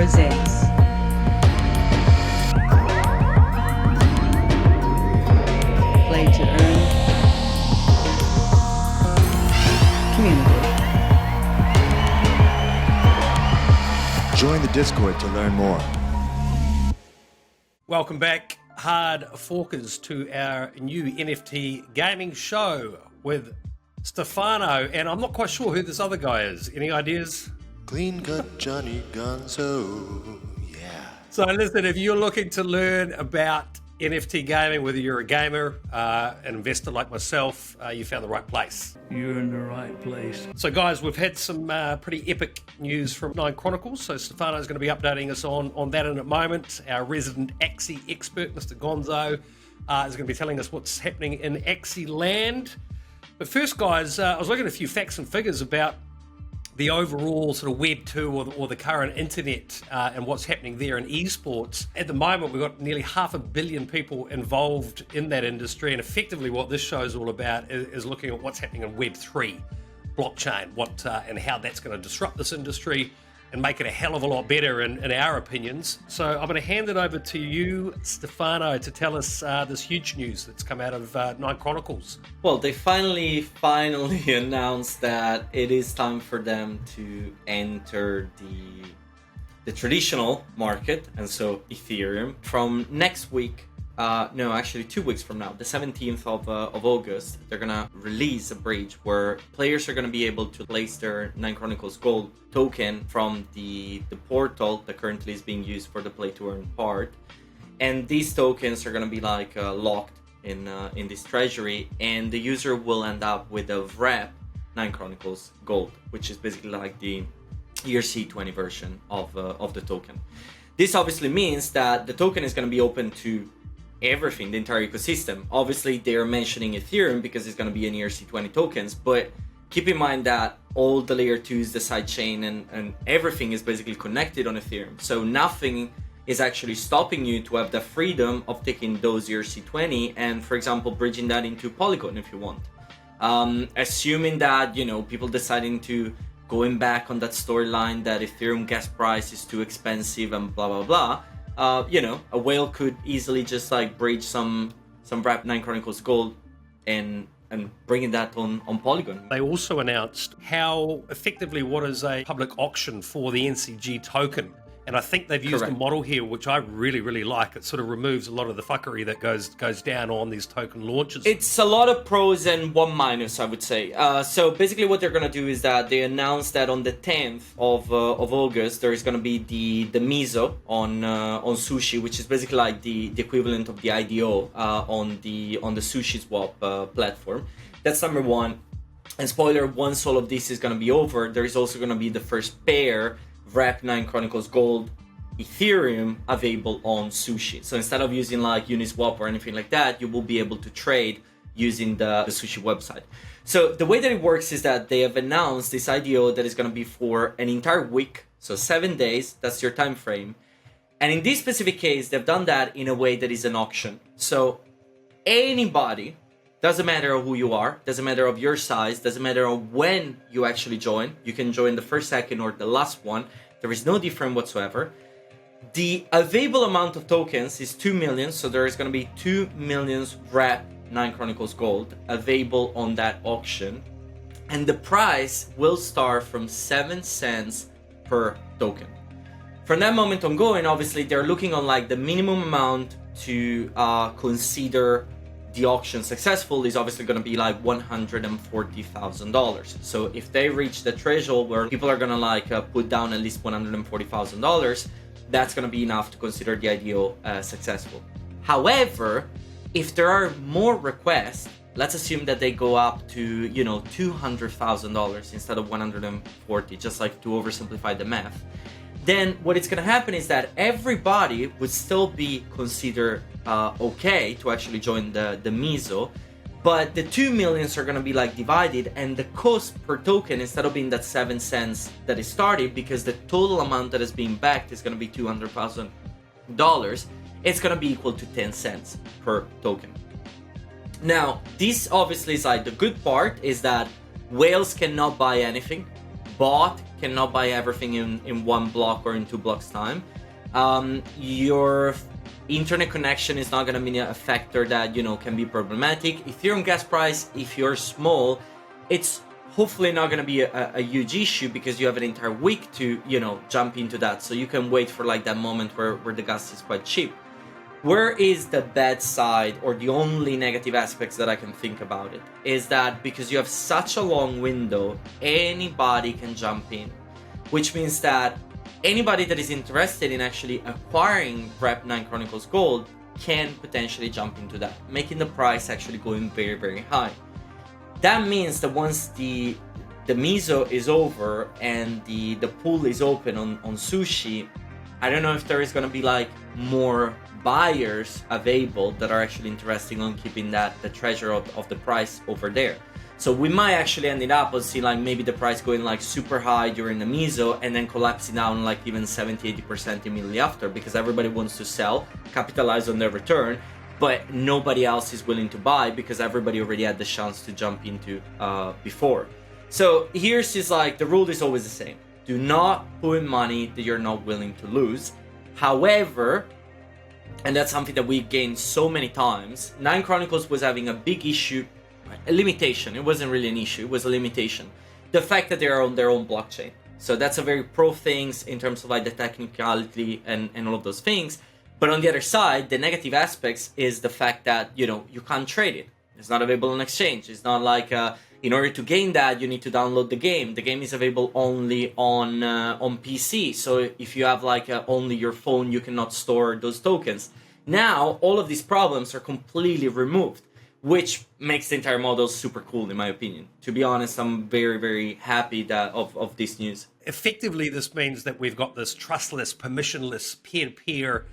presents Play to Earn Community. Join the Discord to learn more. Welcome back, hard forkers, to our new NFT gaming show with Stefano, and I'm not quite sure who this other guy is. Any ideas? Clean cut Johnny Gonzo. Yeah. So listen, if you're looking to learn about NFT gaming, whether you're a gamer, an investor like myself, you found the right place. You're in the right place. So guys, we've had some pretty epic news from Nine Chronicles. So Stefano's going to be updating us on that in a moment. Our resident Axie expert, Mr. Gonzo, is going to be telling us what's happening in Axie land. But first, guys, I was looking at a few facts and figures about the overall sort of Web 2 or the current internet and what's happening there in esports. At the moment, we've got nearly 500 million people involved in that industry, and effectively what this show is all about is looking at what's happening in Web 3, blockchain, and how that's going to disrupt this industry and make it a hell of a lot better in our opinions. So I'm going to hand it over to you, Stefano, to tell us this huge news that's come out of Nine Chronicles. Well, they finally announced that it is time for them to enter the traditional market, and so Ethereum. From next week, actually 2 weeks from now, the 17th of August, they're gonna release a bridge where players are gonna be able to place their Nine Chronicles Gold token from the portal that currently is being used for the play to earn part, and these tokens are gonna be locked in this treasury, and the user will end up with a wrap Nine Chronicles Gold, which is basically like the ERC20 version of the token. This obviously means that the token is going to be open to everything, the entire ecosystem. Obviously, they're mentioning Ethereum because it's going to be an ERC20 tokens, but keep in mind that all the layer 2s, the sidechain, and everything is basically connected on Ethereum. So nothing is actually stopping you to have the freedom of taking those ERC20 and, for example, bridging that into Polygon if you want. Assuming that, people deciding to going back on that storyline that Ethereum gas price is too expensive and blah, blah, blah. A whale could easily just bridge some wrap Nine Chronicles Gold and bringing that on Polygon. They also announced how effectively what is a public auction for the NCG token. And I think they've used Correct. a model here, which I really, really like. It sort of removes a lot of the fuckery that goes down on these token launches. It's a lot of pros and one minus, I would say. So basically what they're going to do is that they announced that on the 10th of August, there is going to be the Miso on Sushi, which is basically like the equivalent of the IDO on the Sushi Swap platform. That's number one. And spoiler, once all of this is going to be over, there is also going to be the first pair wrap Nine Chronicles Gold Ethereum available on Sushi. So instead of using like Uniswap or anything like that, you will be able to trade using the Sushi website. So the way that it works is that they have announced this IDO that is going to be for an entire week, so 7 days, that's your time frame. And in this specific case, they've done that in a way that is an auction. So anybody, doesn't matter who you are, doesn't matter of your size, doesn't matter of when you actually join. You can join the first, second, or the last one. There is no difference whatsoever. The available amount of tokens is 2 million, so there is going to be 2 million wrap Nine Chronicles Gold available on that auction. And the price will start from 7 cents per token. From that moment ongoing, obviously, they're looking on the minimum amount to consider the auction successful is obviously going to be $140,000. So if they reach the threshold where people are going to put down at least $140,000, that's going to be enough to consider the IDO successful. However, if there are more requests, let's assume that they go up to $200,000 instead of 140, just to oversimplify the math. Then what is going to happen is that everybody would still be considered okay to actually join the Miso, but the 2 millions are going to be divided, and the cost per token, instead of being that 7 cents that it started, because the total amount that is being backed is going to be $200,000, it's going to be equal to 10 cents per token. Now, this obviously is the good part is that whales cannot buy anything, bot cannot buy everything in one block or in 2 blocks time. Your internet connection is not going to be a factor that, you know, can be problematic. Ethereum gas price, if you're small, it's hopefully not going to be a huge issue because you have an entire week to, you know, jump into that. So you can wait for like that moment where the gas is quite cheap. Where is the bad side, or the only negative aspects that I can think about it, is that because you have such a long window, anybody can jump in, which means that anybody that is interested in actually acquiring Rep 9 Chronicles Gold can potentially jump into that, making the price actually going very, very high. That means that once the miso is over and the pool is open on Sushi, I don't know if there is going to be like more buyers available that are actually interested on keeping the treasure of the price over there. So we might actually end it up and see like maybe the price going like super high during the miso and then collapsing down like even 70-80% immediately after, because everybody wants to sell, capitalize on their return, but nobody else is willing to buy because everybody already had the chance to jump into before. So here's just like the rule is always the same. Do not put in money that you're not willing to lose. However, and that's something that we've gained so many times, Nine Chronicles was having a big issue, a limitation. It wasn't really an issue, it was a limitation. The fact that they are on their own blockchain. So that's a very pro things in terms of like the technicality and all of those things. But on the other side, the negative aspects is the fact that, you know, you can't trade it. It's not available on exchange. It's not like in order to gain that, you need to download the game. The game is available only on PC. So if you have like only your phone, you cannot store those tokens. Now, all of these problems are completely removed, which makes the entire model super cool, in my opinion. To be honest, I'm very, very happy of this news. Effectively, this means that we've got this trustless, permissionless, peer-to-peer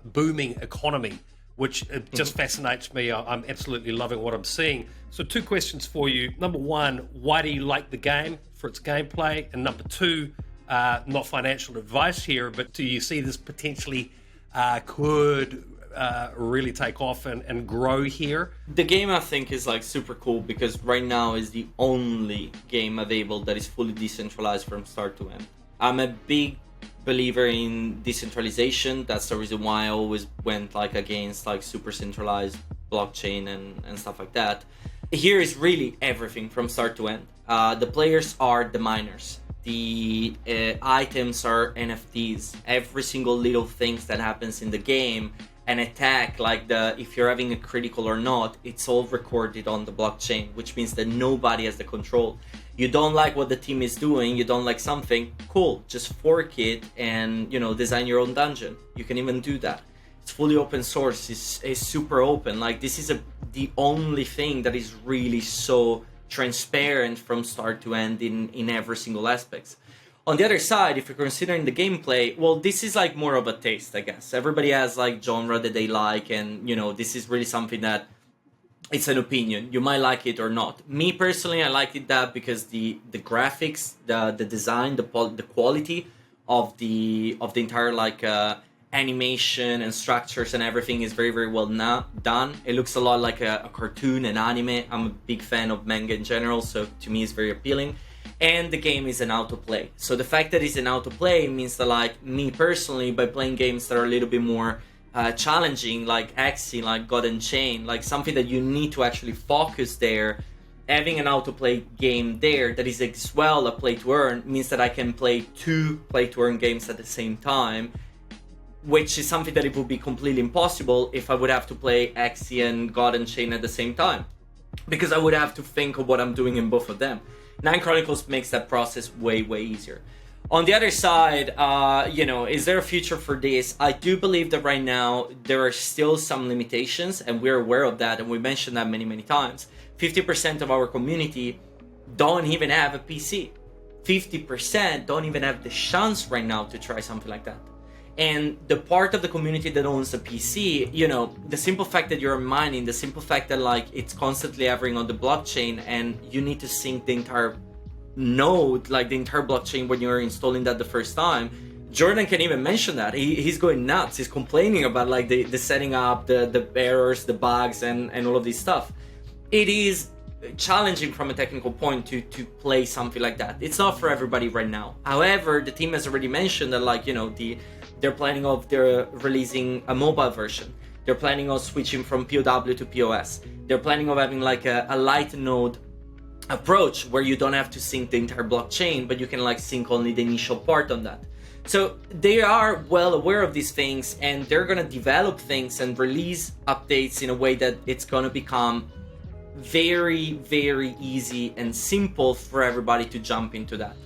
booming economy, which just fascinates me. I'm absolutely loving what I'm seeing. So 2 questions for you. Number 1, why do you like the game for its gameplay? And number 2, not financial advice here, but do you see this potentially could really take off and grow here? The game, I think, is like super cool because right now is the only game available that is fully decentralized from start to end. I'm a big believer in decentralization. That's the reason why I always went like against like super centralized blockchain and stuff like that. Here is really everything from start to end. The players are the miners. The items are NFTs. Every single little things that happens in the game, an attack, like if you're having a critical or not, it's all recorded on the blockchain, which means that nobody has the control. You don't like what the team is doing, you don't like something, cool, just fork it and, you know, design your own dungeon. You can even do that. It's fully open source, it's super open. Like this is the only thing that is really so transparent from start to end in every single aspect. On the other side, if you're considering the gameplay, well, this is like more of a taste, I guess. Everybody has like genre that they like, and you know, this is really something that it's an opinion. You might like it or not. Me personally, I like it that because the graphics, the design, the quality of the entire like animation and structures and everything is very, very well done. It looks a lot like a cartoon, an anime. I'm a big fan of manga in general, so to me it's very appealing. And the game is an autoplay. So the fact that it's an autoplay means that, like, me personally, by playing games that are a little bit more challenging, like Axie, like God and Chain, like something that you need to actually focus there, having an autoplay game there that is as well a play to earn means that I can play 2 play to earn games at the same time, which is something that it would be completely impossible if I would have to play Axie and God and Chain at the same time, because I would have to think of what I'm doing in both of them. Nine Chronicles makes that process way, way easier. On the other side, you know, is there a future for this? I do believe that right now there are still some limitations, and we're aware of that, and we mentioned that many, many times. 50% of our community don't even have a PC. 50% don't even have the chance right now to try something like that. And the part of the community that owns a PC, you know, the simple fact that you're mining, the simple fact that like it's constantly hovering on the blockchain and you need to sync the entire node, like the entire blockchain when you're installing that the first time. Jordan can even mention that. He's going nuts. He's complaining about like the setting up, the errors, the bugs and all of this stuff. It is challenging from a technical point to play something like that. It's not for everybody right now. However, the team has already mentioned that, like, you know, they're planning of they're releasing a mobile version. They're planning on switching from POW to POS. They're planning of having like a light node approach where you don't have to sync the entire blockchain, but you can like sync only the initial part on that. So they are well aware of these things, and they're going to develop things and release updates in a way that it's going to become very, very easy and simple for everybody to jump into that.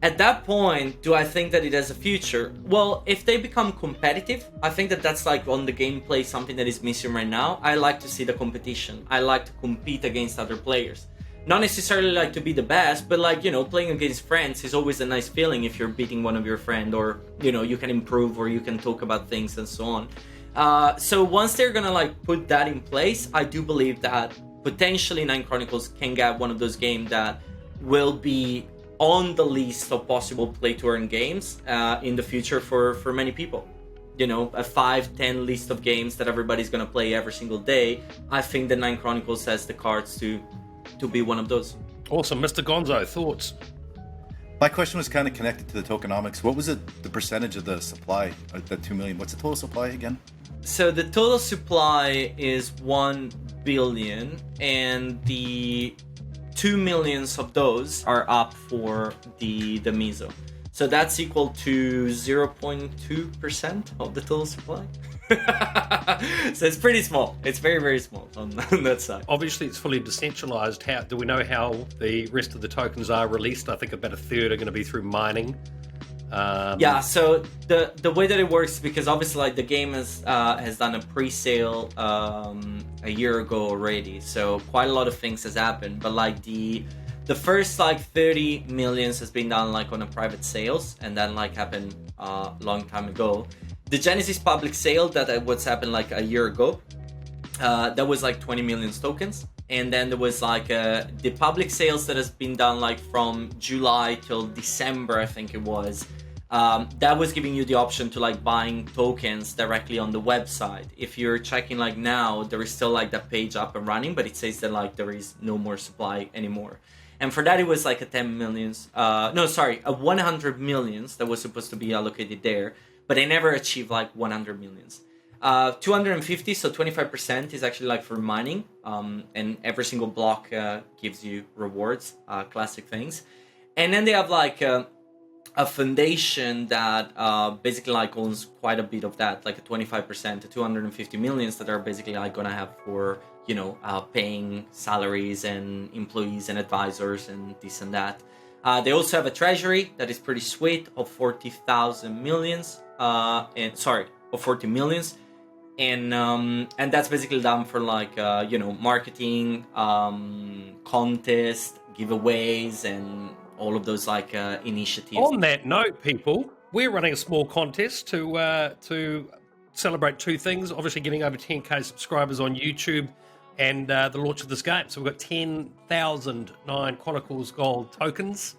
At that point, do I think that it has a future? Well, if they become competitive, I think that that's like on the gameplay something that is missing right now. I like to see the competition. I like to compete against other players. Not necessarily like to be the best, but like, you know, playing against friends is always a nice feeling if you're beating one of your friends, or, you know, you can improve or you can talk about things and so on. So once they're gonna like put that in place, I do believe that potentially Nine Chronicles can get one of those games that will be on the list of possible play-to-earn games in the future for many people. You know, a 5-10 list of games that everybody's gonna play every single day. I think that Nine Chronicles has the cards to be one of those. Awesome. Mr. Gonzo, thoughts? My question was kind of connected to the tokenomics. What was it, the percentage of the supply, the 2 million? What's the total supply again? So the total supply is 1 billion, and the 2 millions of those are up for the Miso. So that's equal to 0.2% of the total supply. So it's pretty small. It's very, very small on that side. Obviously, it's fully decentralized. How do we know how the rest of the tokens are released? I think about a third are going to be through mining. Yeah, so the way that it works, because obviously like the game has done a pre-sale a year ago already, so quite a lot of things has happened, but like the first like 30 millions has been done like on a private sales, and then like happened a long time ago. The Genesis public sale that what's happened like a year ago, that was like 20 million tokens. And then there was like the public sales that has been done like from July till December, I think it was. That was giving you the option to like buying tokens directly on the website. If you're checking like now, there is still like that page up and running, but it says that like there is no more supply anymore. And for that, it was like a 100 millions that was supposed to be allocated there, but they never achieved like 100 millions. 250, so 25% is actually like for mining, and every single block gives you rewards, classic things. And then they have like a foundation that basically like owns quite a bit of that, like a 25% to 250 millions that are basically like gonna have for, you know, paying salaries and employees and advisors and this and that. They also have a treasury that is pretty sweet of 40 millions. And that's basically done for like you know, marketing, contest, giveaways, and all of those like initiatives. On that note, people, we're running a small contest to celebrate two things. Obviously, getting over 10k subscribers on YouTube, and the launch of this game. So we've got 10,000 Nine Chronicles gold tokens.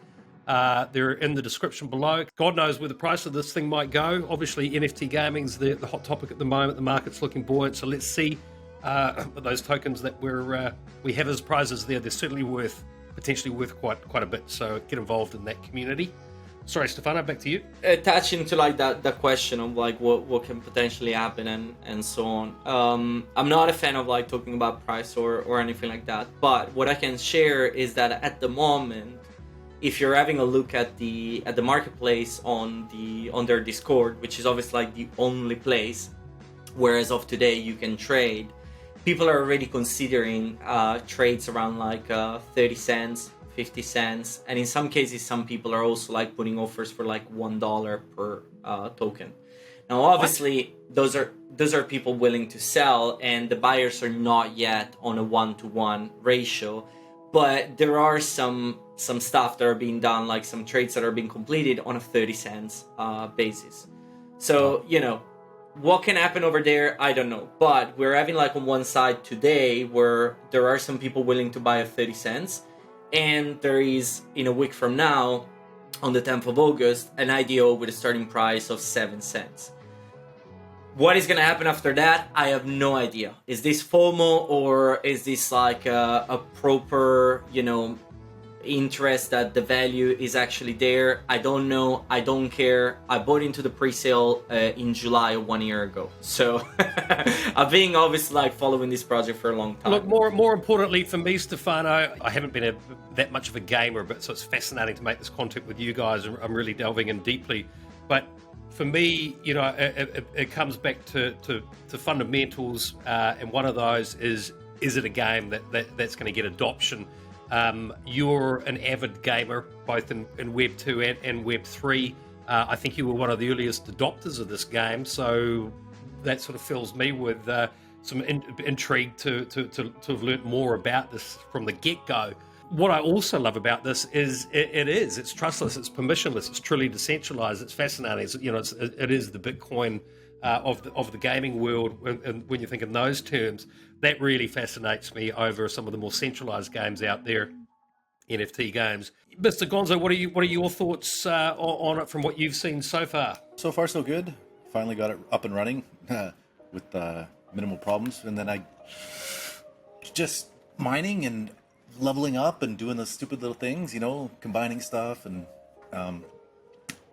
They're in the description below. God knows where the price of this thing might go. Obviously, NFT gaming's the hot topic at the moment. The market's looking buoyant, so let's see. But those tokens that we have as prizes there, they're certainly potentially worth quite a bit. So get involved in that community. Sorry, Stefano, back to you. Attaching to like that question of like what can potentially happen and so on. I'm not a fan of like talking about price or anything like that. But what I can share is that at the moment, if you're having a look at the marketplace on their Discord, which is obviously like the only place where as of today you can trade, people are already considering trades around like 30 cents, 50 cents, and in some cases some people are also like putting offers for like $1 per token. Now obviously those are people willing to sell, and the buyers are not yet on a 1-to-1 ratio, but there are some stuff that are being done, like some trades that are being completed on a 30 cents basis. So, you know, what can happen over there, I don't know. But we're having like on one side today where there are some people willing to buy at 30 cents. And there is, in a week from now, on the 10th of August, an IDO with a starting price of 7 cents. What is going to happen after that? I have no idea. Is this FOMO, or is this like a proper, interest that the value is actually there? I don't know. I don't care. I bought into the pre-sale in July 1 year ago. So I've been obviously like following this project for a long time. Look, more importantly for me, Stefano, I haven't been that much of a gamer, but so it's fascinating to make this content with you guys, and I'm really delving in deeply. But for me, it comes back to fundamentals, and one of those is it a game that's going to get adoption? You're an avid gamer, both in Web 2 and Web 3. I think you were one of the earliest adopters of this game, so that sort of fills me with some intrigue to have learnt more about this from the get-go. What I also love about this is it's trustless, it's permissionless, it's truly decentralized, it's fascinating. It is the Bitcoin of the gaming world, and when you think in those terms, that really fascinates me over some of the more centralized games out there, NFT games. Mr. Gonzo, what are your thoughts on it from what you've seen so far? So far, so good. Finally got it up and running with minimal problems, and then I just mining and leveling up and doing those stupid little things, combining stuff, and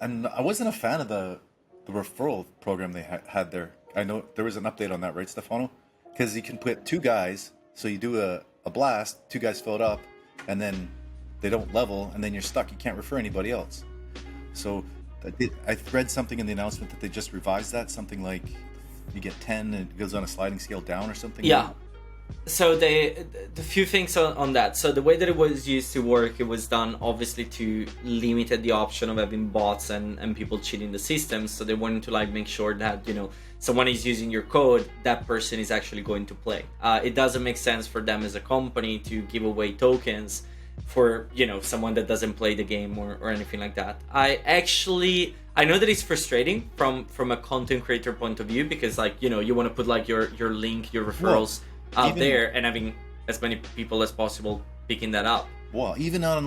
I wasn't a fan of the referral program they had there. I know there was an update on that, right, Stefano? Because you can put two guys, so you do a blast, two guys fill it up, and then they don't level, and then you're stuck. You can't refer anybody else. So I read something in the announcement that they just revised that, something like you get 10 and it goes on a sliding scale down or something. Yeah. So the few things on that. So the way that it was used to work, it was done obviously to limit the option of having bots and people cheating the system. So they wanted to like make sure that someone is using your code, that person is actually going to play. It doesn't make sense for them as a company to give away tokens for someone that doesn't play the game or anything like that. I know that it's frustrating from a content creator point of view, because you want to put like your link, your referrals out there, and having as many people as possible picking that up. Well, even on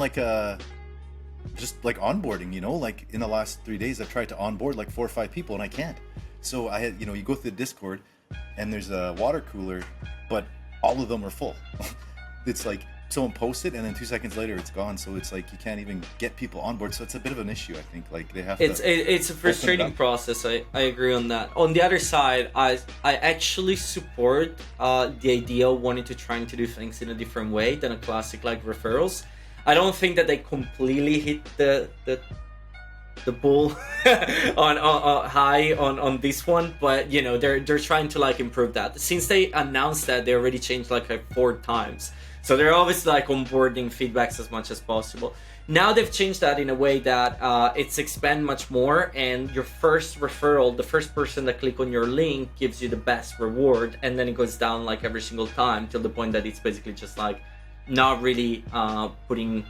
just like onboarding, like in the last 3 days I've tried to onboard like 4 or 5 people and I can't. So I had, you go through the Discord and there's a water cooler, but all of them are full. It's like someone posts it and then 2 seconds later it's gone. So it's like you can't even get people on board. So it's a bit of an issue, I think. Like they have it's a frustrating process. I agree on that. On the other side, I actually support the idea of wanting to trying to do things in a different way than a classic like referrals. I don't think that they completely hit the bull on high on this one, but they're trying to like improve that. Since they announced that, they already changed like 4 times. So they're obviously like onboarding feedbacks as much as possible. Now they've changed that in a way that it's expand much more, and your first referral, the first person that click on your link gives you the best reward, and then it goes down like every single time till the point that it's basically just like not really putting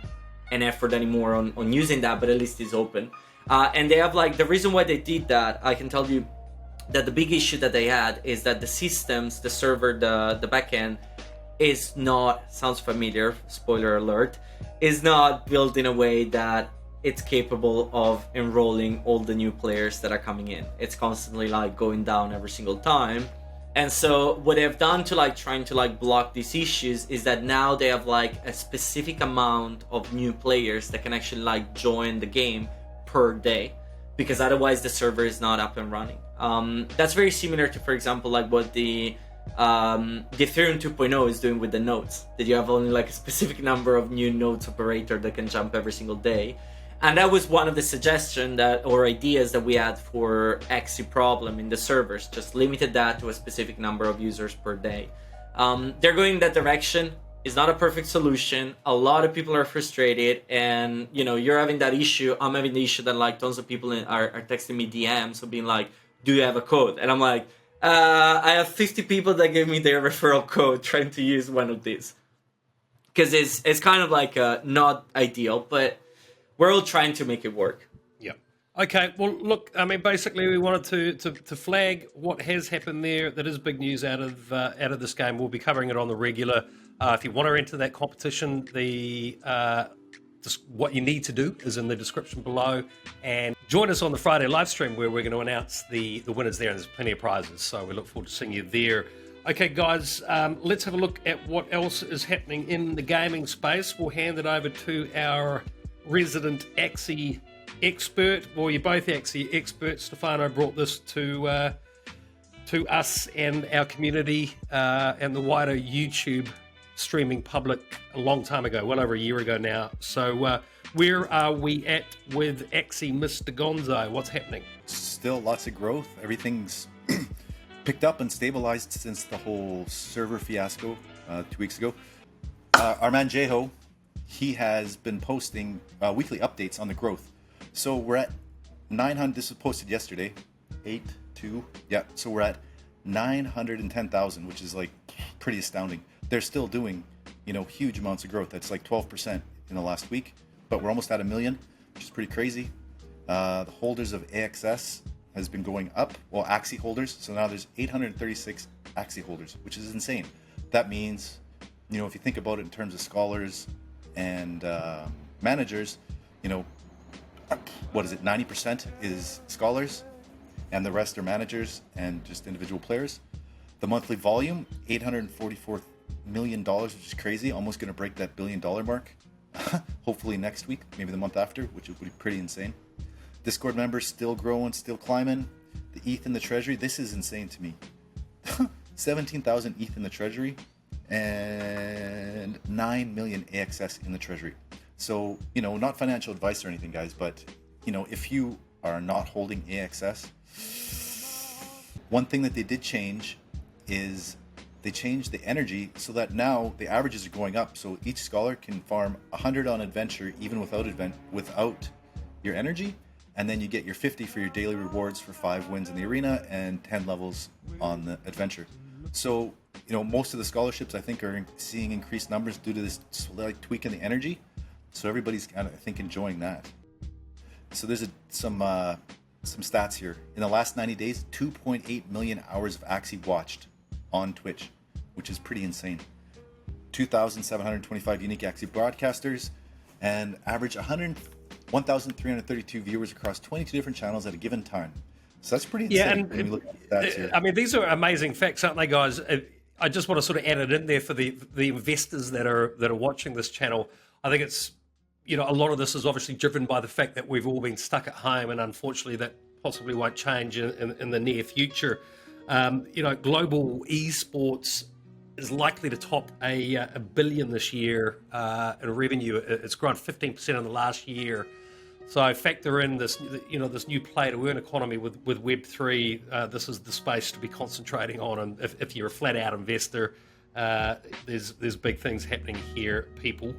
an effort anymore on using that, but at least it's open. And they have like, the reason why they did that, I can tell you that the big issue that they had is that the systems, the server, the backend is not, sounds familiar, spoiler alert, is not built in a way that it's capable of enrolling all the new players that are coming in. It's constantly like going down every single time. And so what they've done to like trying to like block these issues is that now they have like a specific amount of new players that can actually like join the game per day, because otherwise the server is not up and running. That's very similar to, for example, like what the Ethereum 2.0 is doing with the nodes, that you have only like a specific number of new nodes operator that can jump every single day. And that was one of the suggestions or ideas that we had for Axie problem in the servers, just limited that to a specific number of users per day. They're going in that direction. It's not a perfect solution. A lot of people are frustrated, and you're having that issue. I'm having the issue that like tons of people are texting me DMs of being like, do you have a code? And I'm like, I have 50 people that gave me their referral code trying to use one of these, because it's kind of like not ideal, but we're all trying to make it work. Yeah. Okay. Well, look, I mean, basically, we wanted to flag what has happened there. That is big news out of this game. We'll be covering it on the regular. If you want to enter that competition, what you need to do is in the description below, and join us on the Friday live stream where we're going to announce the winners there, and there's plenty of prizes. So we look forward to seeing you there. Okay, guys, let's have a look at what else is happening in the gaming space. We'll hand it over to our resident Axie expert. Well, you're both Axie experts. Stefano brought this to us and our community and the wider YouTube streaming public a long time ago, well over a year ago now. So where are we at with Axie, Mr. Gonzo? What's happening? Still lots of growth. Everything's picked up and stabilized since the whole server fiasco 2 weeks ago. Our man Jeho, he has been posting weekly updates on the growth. So we're at 900. This was posted yesterday, 8-2. Yeah, so we're at 910,000, which is like pretty astounding. They're still doing, huge amounts of growth. That's like 12% in the last week, but we're almost at 1 million, which is pretty crazy. The holders of AXS has been going up. Well, Axie holders. So now there's 836 Axie holders, which is insane. That means, if you think about it in terms of scholars and managers, what is it? 90% is scholars, and the rest are managers and just individual players. The monthly volume, $844 million, which is crazy. Almost going to break that $1 billion mark. Hopefully next week, maybe the month after, which would be pretty insane. Discord members still growing, still climbing. The ETH in the treasury, this is insane to me. 17,000 ETH in the treasury and 9 million AXS in the treasury. So, not financial advice or anything, guys, but, if you are not holding AXS, one thing that they did change is they changed the energy so that now the averages are going up. So each scholar can farm 100 on adventure even without your energy, and then you get your 50 for your daily rewards for 5 wins in the arena and 10 levels on the adventure. So, most of the scholarships I think are seeing increased numbers due to this slight tweak in the energy. So everybody's kind of, I think, enjoying that. So there's some stats here. In the last 90 days, 2.8 million hours of Axie watched on Twitch, which is pretty insane. 2,725 unique Axie broadcasters and average 1,332 viewers across 22 different channels at a given time. So that's pretty insane. Yeah, and when we look at the stats here. I mean, these are amazing facts, aren't they, guys? I just want to sort of add it in there for the investors that are watching this channel. I think it's, a lot of this is obviously driven by the fact that we've all been stuck at home, and unfortunately that possibly won't change in the near future. Global esports is likely to top a billion this year in revenue. It's grown 15% in the last year. So factor in this, this new play to earn economy with Web3. This is the space to be concentrating on. And if you're a flat out investor, there's big things happening here, people.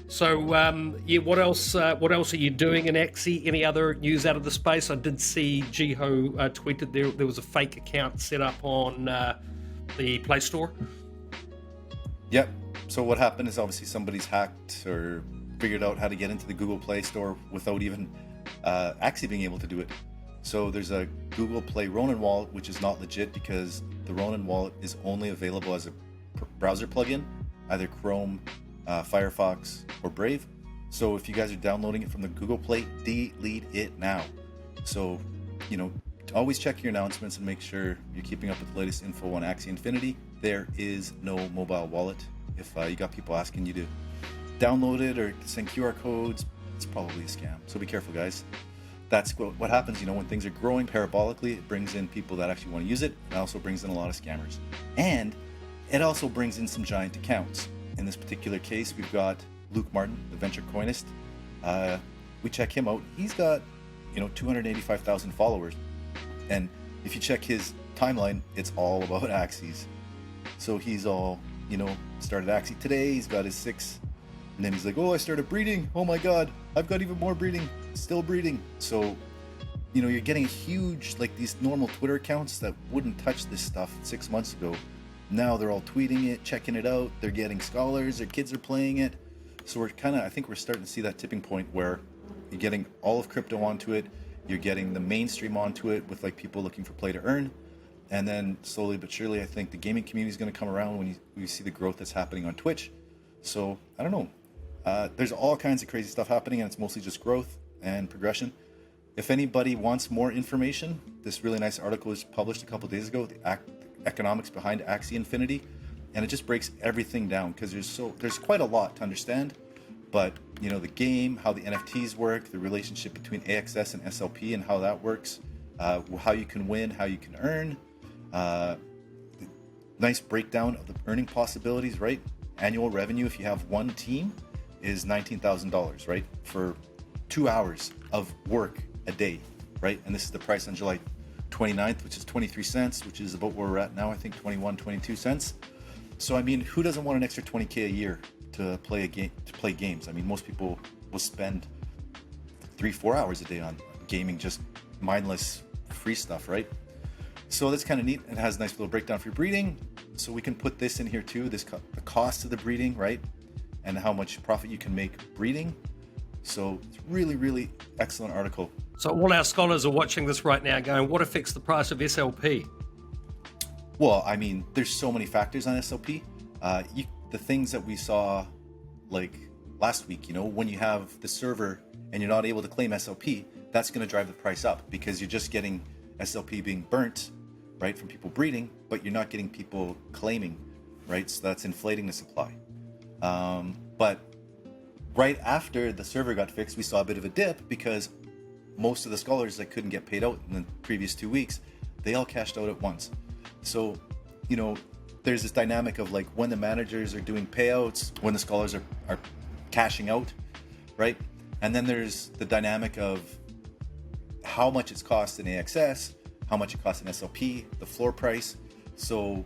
So what else? What else are you doing in Axie? Any other news out of the space? I did see Jeho tweeted there was a fake account set up on the Play Store. Yep. So what happened is obviously somebody's hacked or figured out how to get into the Google Play Store without even Axie being able to do it. So there's a Google Play Ronin wallet, which is not legit because the Ronin wallet is only available as a browser plugin, either Chrome, Firefox, or Brave. So if you guys are downloading it from the Google Play, delete it now. So, always check your announcements and make sure you're keeping up with the latest info on Axie Infinity. There is no mobile wallet. If you got people asking you to download it or send QR codes, it's probably a scam. So be careful, guys. That's what happens, when things are growing parabolically, it brings in people that actually want to use it. It also brings in a lot of scammers. And it also brings in some giant accounts. In this particular case, we've got Luke Martin, the venture coinist. We check him out. He's got, 285,000 followers. And if you check his timeline, it's all about Axies. So he's all, started Axie today. He's got his 6. And then he's like, oh, I started breeding. Oh my God, I've got even more breeding. Still breeding. So, you're getting huge, like these normal Twitter accounts that wouldn't touch this stuff 6 months ago. Now they're all tweeting it, checking it out. They're getting scholars. Their kids are playing it. So I think we're starting to see that tipping point where you're getting all of crypto onto it. You're getting the mainstream onto it with like people looking for play to earn. And then slowly but surely, I think the gaming community is going to come around when you see the growth that's happening on Twitch. So I don't know. There's all kinds of crazy stuff happening, and it's mostly just growth and progression. if anybody wants more information, this really nice article was published a couple days ago, the economics behind Axie Infinity, and it just breaks everything down because there's quite a lot to understand. But you know, the game, how the NFTs work, the relationship between AXS and SLP and how that works, how you can win, how you can earn, nice breakdown of the earning possibilities, right? Annual revenue, if you have one team, is $19,000, right? For 2 hours of work a day, right? And this is the price on July 29th, which is 23 cents, which is about where we're at now, I think 21, 22 cents. So, I mean, who doesn't want an extra 20K a year to play a game, to play games? I mean, most people will spend 3-4 hours a day on gaming, just mindless free stuff, right? So that's kind of neat. It has a nice little breakdown for your breeding. So we can put this in here too, the cost of the breeding, right? And how much profit you can make breeding. So it's really, really excellent article. So all our scholars are watching this right now going, what affects the price of SLP? Well, I mean, there's so many factors on SLP. The things that we saw like last week, you know, when you have the server and you're not able to claim SLP, that's going to drive the price up because you're just getting SLP being burnt, right, from people breeding, but you're not getting people claiming, right? So that's inflating the supply. But right after the server got fixed, we saw a bit of a dip because most of the scholars that couldn't get paid out in the previous 2 weeks, they all cashed out at once. So, you know, there's this dynamic of like when the managers are doing payouts, when the scholars are cashing out, right? And then there's the dynamic of how much it's cost in AXS, how much it costs in SLP, the floor price. So,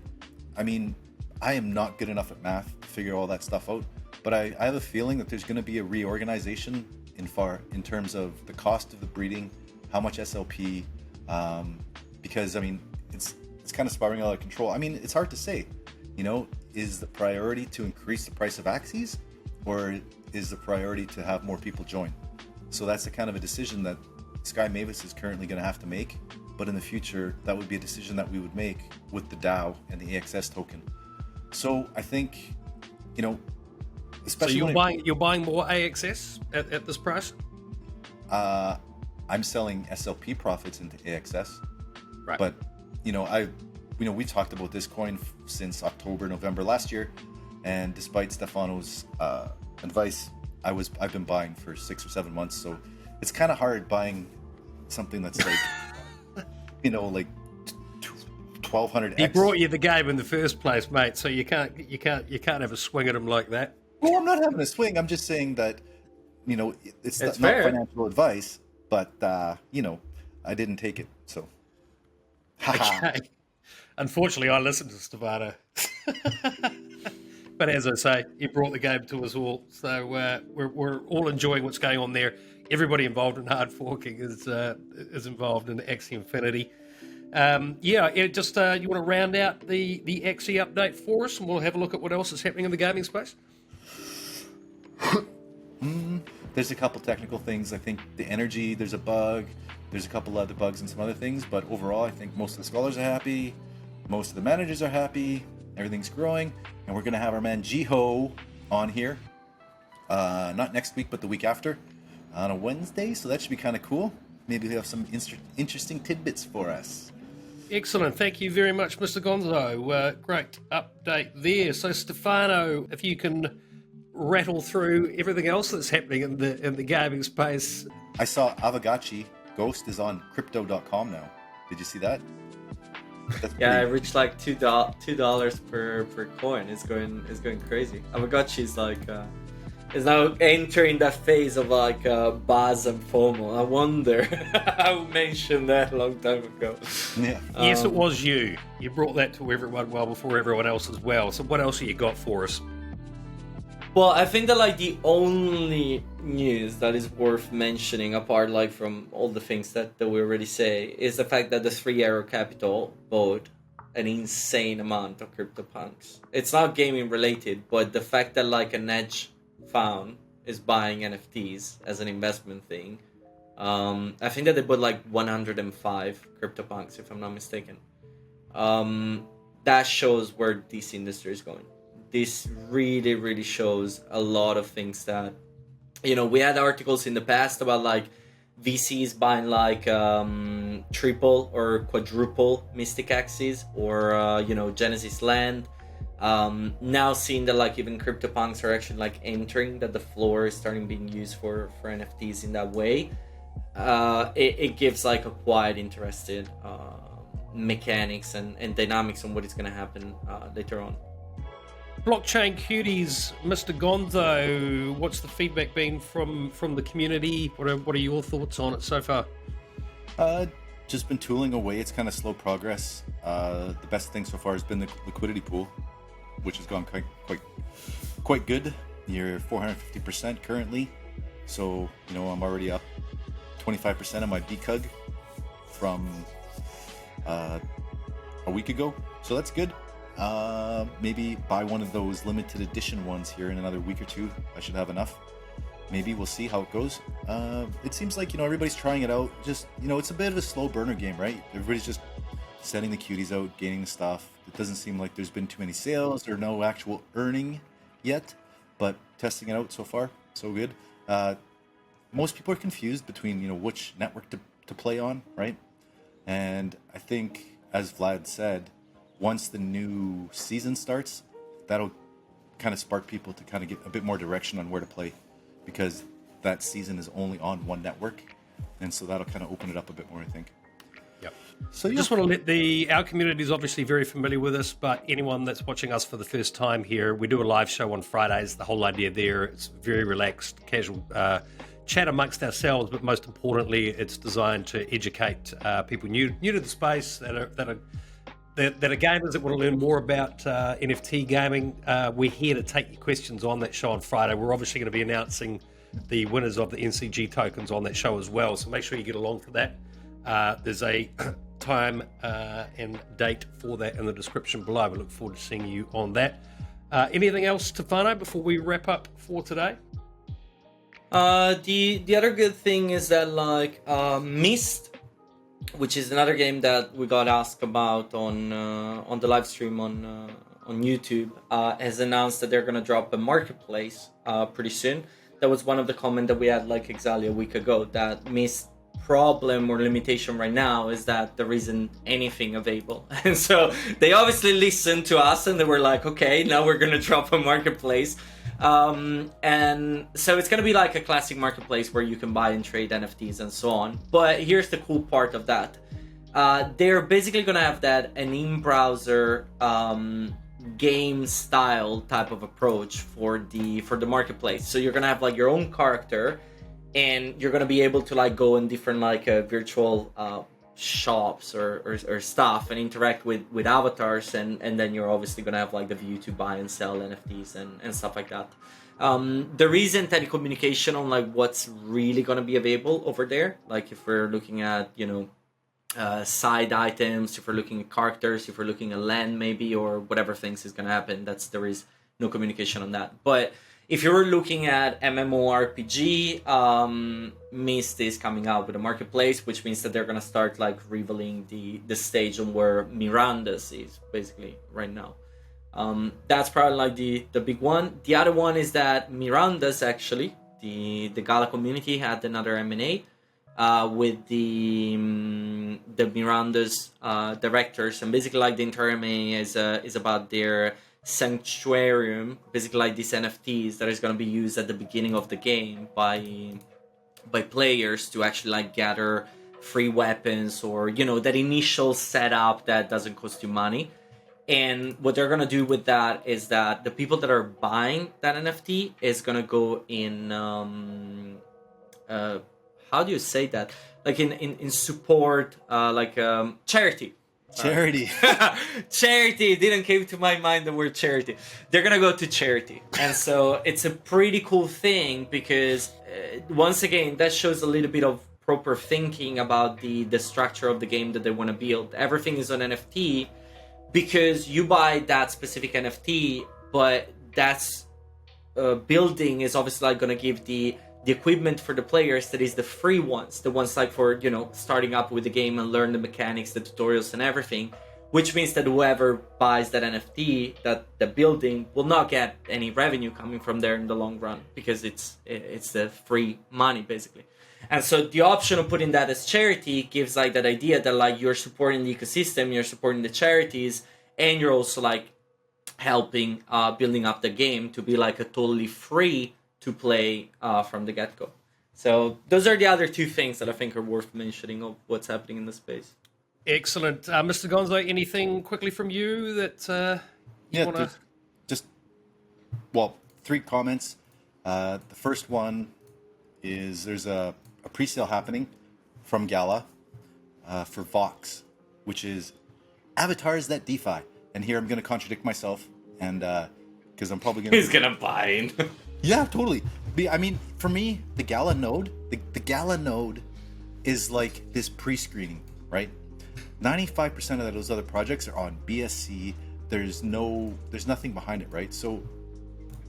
I mean, I am not good enough at math to figure all that stuff out, but I have a feeling that there's going to be a reorganization in terms of the cost of the breeding, how much SLP, because I mean, it's kind of spiraling out of control. I mean, it's hard to say, you know, is the priority to increase the price of Axies, or is the priority to have more people join? So that's the kind of a decision that Sky Mavis is currently going to have to make, but in the future, that would be a decision that we would make with the DAO and the AXS token. So I think, you know, especially so you're buying more AXS at this price? I'm selling SLP profits into AXS, right? But you know, we talked about this coin since October, November last year, and despite Stefano's advice, I've been buying for 6 or 7 months. So it's kind of hard buying something that's like, you know, like 1200. He brought you the game in the first place, mate. So you can't have a swing at him like that. Well, I'm not having a swing. I'm just saying that, you know, it's not financial advice, but you know, I didn't take it. So, okay. Unfortunately, I listened to Stefano. But as I say, he brought the game to us all. So we're all enjoying what's going on there. Everybody involved in hard forking is involved in Axie Infinity. You want to round out the Axie update for us, and we'll have a look at what else is happening in the gaming space. There's a couple technical things. I think the energy, there's a bug. There's a couple other bugs and some other things. But overall, I think most of the scholars are happy. Most of the managers are happy. Everything's growing. And we're going to have our man Jiho on here. Not next week, but the week after. On a Wednesday. So that should be kind of cool. Maybe he'll have some interesting tidbits for us. Excellent. Thank you very much, Mr. Gonzo. Great update there. So, Stefano, if you can rattle through everything else that's happening in the gaming space. I saw Avagachi Ghost is on crypto.com now. Did you see that? Yeah, I reached like $2 per coin. It's going crazy. Avagachi's like is now entering that phase of like buzz and FOMO. I wonder I mentioned that a long time ago. Yeah. Yes, it was you. You brought that to everyone well before everyone else as well. So what else have you got for us? Well, I think that like the only news that is worth mentioning, apart like from all the things that we already say, is the fact that the 3 Arrow Capital bought an insane amount of CryptoPunks. It's not gaming related, but the fact that like an hedge fund is buying NFTs as an investment thing, I think that they bought like 105 CryptoPunks, if I'm not mistaken. That shows where this industry is going. This really, really shows a lot of things that, you know, we had articles in the past about like VCs buying like triple or quadruple Mystic Axies, or Genesis Land. Now seeing that like even CryptoPunks are actually like entering, that the floor is starting being used for NFTs in that way. It gives like a quite interested mechanics and dynamics on what is going to happen later on. Blockchain Cuties, Mr. Gonzo, what's the feedback been from the community? What are your thoughts on it so far? Just been tooling away. It's kind of slow progress. The best thing so far has been the liquidity pool, which has gone quite good. You're 450% currently, so I'm already up 25% of my BCUG from a week ago, so that's good. Maybe buy one of those limited edition ones here in another week or two. I should have enough. Maybe we'll see how it goes. It seems like everybody's trying it out. Just it's a bit of a slow burner game, right? Everybody's just sending the cuties out, gaining the stuff. It doesn't seem like there's been too many sales or no actual earning yet, but testing it out so far, so good. Most people are confused between which network to play on, right? And I think, as Vlad said, once the new season starts, that'll kind of spark people to kind of get a bit more direction on where to play, because that season is only on one network, and so that'll kind of open it up a bit more, I think. Yep. So Just want to let our community is obviously very familiar with us, but anyone that's watching us for the first time here, we do a live show on Fridays. The whole idea there, it's very relaxed, casual chat amongst ourselves, but most importantly, it's designed to educate people new to the space that are gamers that want to learn more about NFT gaming. We're here to take your questions on that show on Friday. We're obviously going to be announcing the winners of the NCG tokens on that show as well, so make sure you get along for that. There's a time and date for that in the description below. We look forward to seeing you on that. Anything else, Stefano, before we wrap up for today? The other good thing is that Myst, which is another game that we got asked about on the live stream on YouTube, has announced that they're gonna drop a marketplace pretty soon. That was one of the comments that we had exactly a week ago, that Myst problem or limitation right now is that there isn't anything available. And so they obviously listened to us and they were like, okay, now we're gonna drop a marketplace. And so it's gonna be like a classic marketplace where you can buy and trade NFTs and so on. But here's the cool part of that. They're basically gonna have that an in-browser game style type of approach for the marketplace. So you're gonna have your own character, and you're gonna be able to go in different virtual shops or stuff and interact with avatars, and then you're obviously gonna have the view to buy and sell NFTs and stuff like that. There isn't any communication on what's really gonna be available over there. If we're looking at side items, if we're looking at characters, if we're looking at land maybe, or whatever things is gonna happen, there is no communication on that. But if you're looking at MMORPG, Myst is coming out with a marketplace, which means that they're gonna start revealing the stage on where Miranda's is basically right now. That's probably the big one. The other one is that Miranda's actually the Gala community had another M&A with the Miranda's directors, and basically the entire M&A is about their Sanctuarium, basically these NFTs that is going to be used at the beginning of the game by players to actually gather free weapons, or that initial setup that doesn't cost you money. And what they're going to do with that is that the people that are buying that NFT is going to go in how do you say that, in support, charity. Charity. Charity didn't came to my mind, the word charity. They're gonna go to charity, and so it's a pretty cool thing, because once again that shows a little bit of proper thinking about the structure of the game that they want to build. Everything is on NFT because you buy that specific NFT, but that's building is obviously going to give the equipment for the players that is the free ones, the ones for starting up with the game and learn the mechanics, the tutorials and everything, which means that whoever buys that NFT, that the building, will not get any revenue coming from there in the long run, because it's the free money basically. And so the option of putting that as charity gives like that idea that like you're supporting the ecosystem, you're supporting the charities, and you're also like helping building up the game to be like a totally free to play from the get-go. So those are the other two things that I think are worth mentioning of what's happening in the space. Excellent. Mr. Gonzo, anything quickly from you that you want to... just, well, 3 comments. The first one is there's a pre-sale happening from Gala for Vox, which is avatars that DeFi. And here I'm going to contradict myself, and because I'm probably going to... He's going to buy in. Yeah, totally. I mean, for me, the Gala node, the Gala node is like this pre-screening, right? 95% of those other projects are on BSC. There's nothing behind it, right? So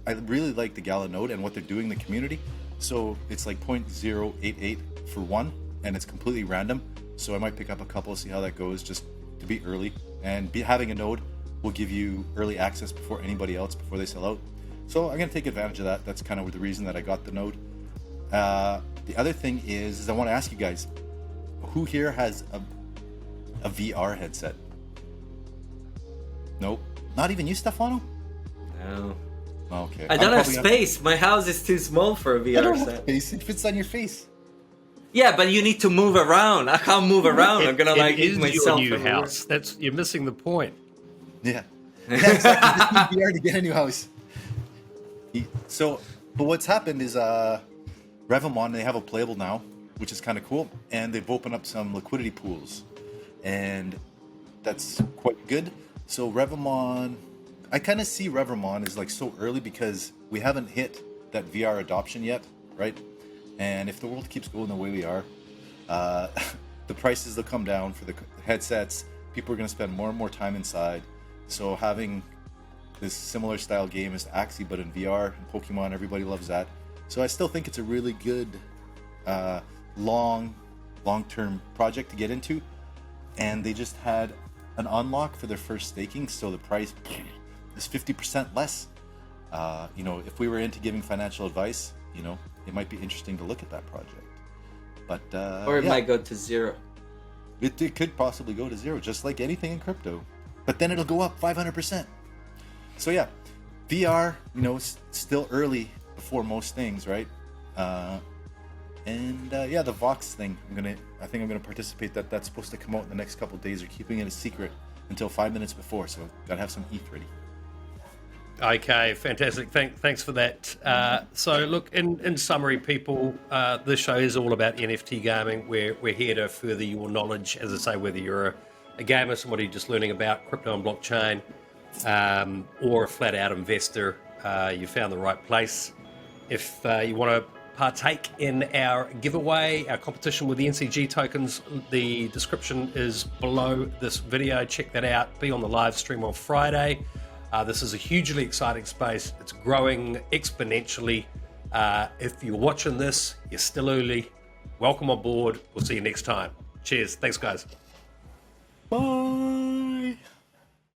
I really like the Gala node and what they're doing in the community. So it's like 0.088 for one, and it's completely random. So I might pick up a couple, see how that goes, just to be early. And having a node will give you early access before anybody else, before they sell out. So I'm going to take advantage of that. That's kind of the reason that I got the node. The other thing is I want to ask you guys, who here has a VR headset? Nope. Not even you, Stefano? No. Okay. I don't have space. My house is too small for a VR I don't have set. space. It fits on your face. Yeah, but you need to move around. I can't move around. I'm gonna like it eat is myself. your new everywhere. house. You're missing the point. Yeah. Yeah, exactly. Just need VR to get a new house. But what's happened is Revamon, they have a playable now, which is kind of cool, and they've opened up some liquidity pools, and that's quite good. So Revamon, I kind of see Revamon as like so early because we haven't hit that VR adoption yet, right? And if the world keeps going the way we are, the prices will come down for the headsets. People are going to spend more and more time inside. So having this similar style game as Axie, but in VR and Pokemon, everybody loves that. So I still think it's a really good, long-term project to get into. And they just had an unlock for their first staking, so the price is 50% less. If we were into giving financial advice, it might be interesting to look at that project. But Or it might go to 0. It could possibly go to 0, just like anything in crypto. But then it'll go up 500%. So yeah, VR, it's still early before most things, right? The Vox thing, I think I'm gonna participate. That's supposed to come out in the next couple of days. They're keeping it a secret until 5 minutes before, so gotta have some ETH ready. Okay, fantastic. Thanks for that. So, look, in summary, people, this show is all about NFT gaming. We're here to further your knowledge, as I say, whether you're a gamer, somebody just learning about crypto and blockchain, or a flat-out investor. You found the right place. If you want to partake in our giveaway, our competition with the NCG tokens, the description is below this video. Check that out. Be on the live stream on Friday. This is a hugely exciting space. It's growing exponentially. If you're watching this, you're still early. Welcome on board. We'll see you next time. Cheers. Thanks, guys. Bye.